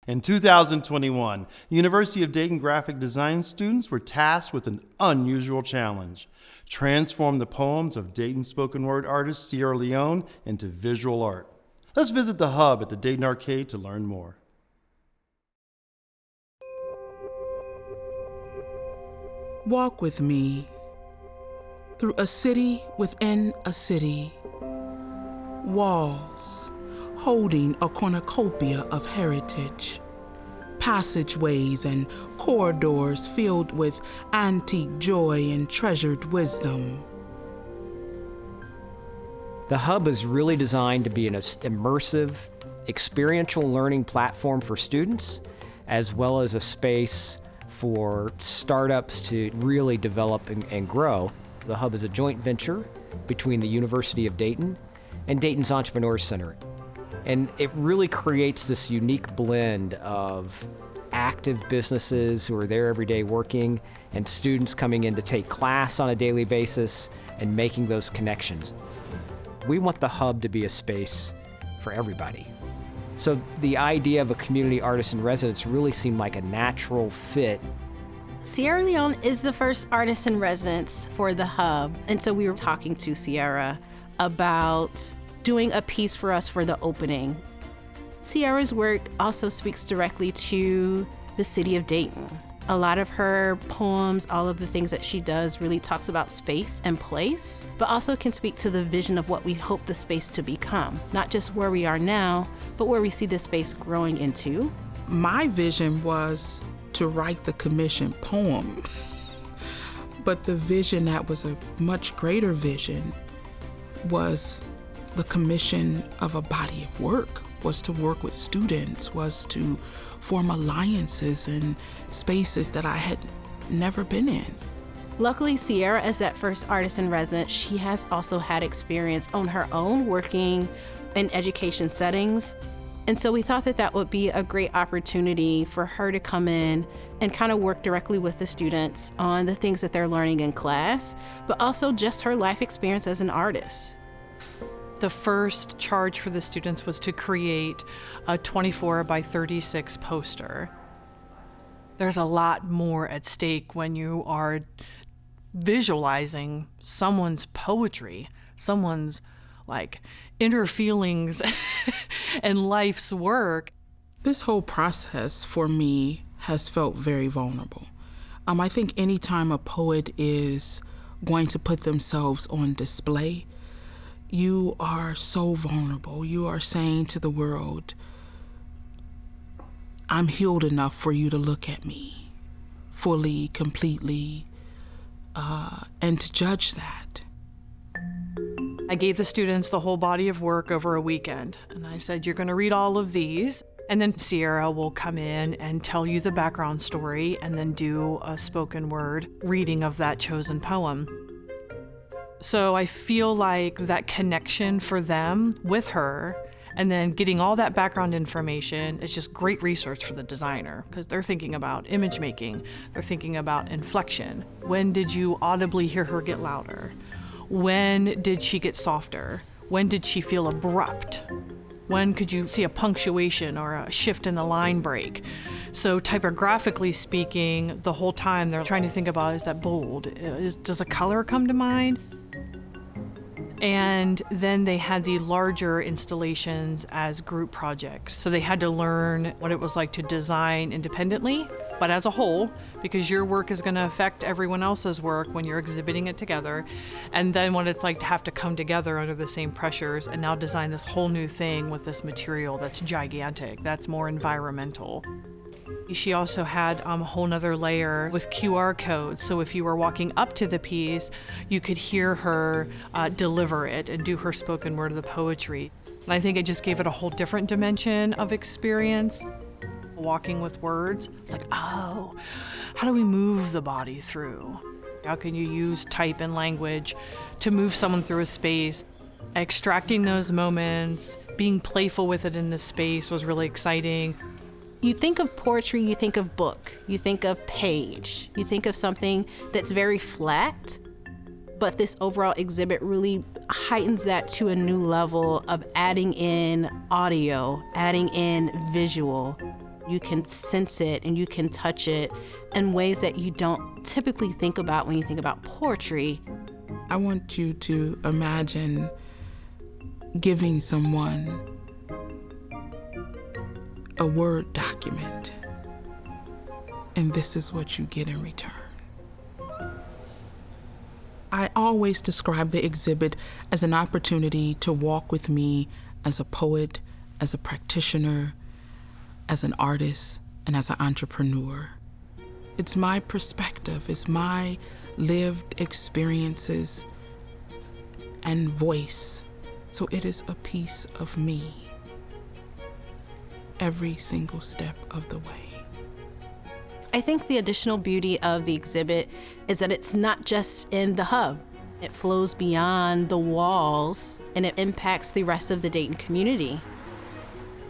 In 2021, University of Dayton graphic design students were tasked with an unusual challenge: transform the poems of Dayton spoken word artist Sierra Leone into visual art. Let's visit the hub at the Dayton Arcade to learn more. Walk with me through a city within a city. Walls holding a cornucopia of heritage. Passageways and corridors filled with antique joy and treasured wisdom. The Hub is really designed to be an immersive, experiential learning platform for students, as well as a space for startups to really develop and grow. The Hub is a joint venture between the University of Dayton and Dayton's Entrepreneur Center. And it really creates this unique blend of active businesses who are there every day working and students coming in to take class on a daily basis and making those connections. We want the Hub to be a space for everybody. So the idea of a community artist in residence really seemed like a natural fit. Sierra Leone is the first artist in residence for the Hub. And so we were talking to Sierra about doing a piece for us for the opening. Sierra's work also speaks directly to the city of Dayton. A lot of her poems, all of the things that she does really talks about space and place, but also can speak to the vision of what we hope the space to become. Not just where we are now, but where we see the space growing into. My vision was to write the commissioned poem, but the vision that was a much greater vision was the commission of a body of work, was to work with students, was to form alliances in spaces that I had never been in. Luckily, Sierra, as that first artist in residence, she has also had experience on her own working in education settings. And so we thought that that would be a great opportunity for her to come in and kind of work directly with the students on the things that they're learning in class, but also just her life experience as an artist. The first charge for the students was to create a 24 by 36 poster. There's a lot more at stake when you are visualizing someone's poetry, someone's inner feelings and life's work. This whole process for me has felt very vulnerable. I think anytime a poet is going to put themselves on display, you are so vulnerable. You are saying to the world, I'm healed enough for you to look at me fully, completely, and to judge that. I gave the students the whole body of work over a weekend, and I said, you're going to read all of these, and then Sierra will come in and tell you the background story and then do a spoken word reading of that chosen poem. So I feel like that connection for them with her and then getting all that background information is just great research for the designer, because they're thinking about image making, they're thinking about inflection. When did you audibly hear her get louder? When did she get softer? When did she feel abrupt? When could you see a punctuation or a shift in the line break? So typographically speaking, the whole time they're trying to think about, is that bold? Does a color come to mind? And then they had the larger installations as group projects. So they had to learn what it was like to design independently, but as a whole, because your work is going to affect everyone else's work when you're exhibiting it together. And then what it's like to have to come together under the same pressures and now design this whole new thing with this material that's gigantic, that's more environmental. She also had a whole nother layer with QR codes. So if you were walking up to the piece, you could hear her deliver it and do her spoken word of the poetry. And I think it just gave it a whole different dimension of experience. Walking with words, it's like, oh, how do we move the body through? How can you use type and language to move someone through a space? Extracting those moments, being playful with it in the space was really exciting. You think of poetry, you think of book, you think of page, you think of something that's very flat, but this overall exhibit really heightens that to a new level of adding in audio, adding in visual, You can sense it and you can touch it in ways that you don't typically think about when you think about poetry. I want you to imagine giving someone a Word document, and this is what you get in return. I always describe the exhibit as an opportunity to walk with me as a poet, as a practitioner, as an artist, and as an entrepreneur. It's my perspective, it's my lived experiences and voice. So it is a piece of me every single step of the way. I think the additional beauty of the exhibit is that it's not just in the hub. It flows beyond the walls and it impacts the rest of the Dayton community.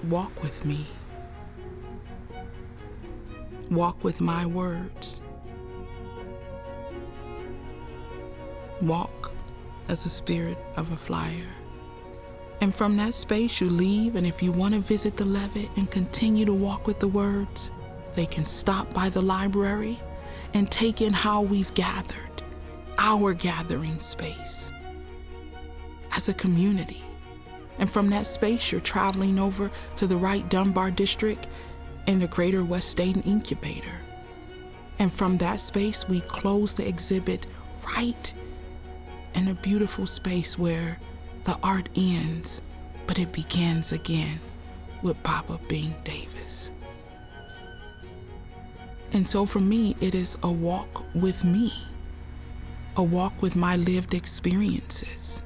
Walk with me. Walk with my words. Walk as the spirit of a flyer. And from that space you leave, and if you want to visit the Levitt and continue to walk with the words, they can stop by the library and take in how we've gathered, our gathering space as a community. And from that space, you're traveling over to the Wright Dunbar District in the Greater West Dayton Incubator. And from that space, we close the exhibit right in a beautiful space where the art ends, but it begins again with Baba Bing Davis. And so for me, it is a walk with me, a walk with my lived experiences.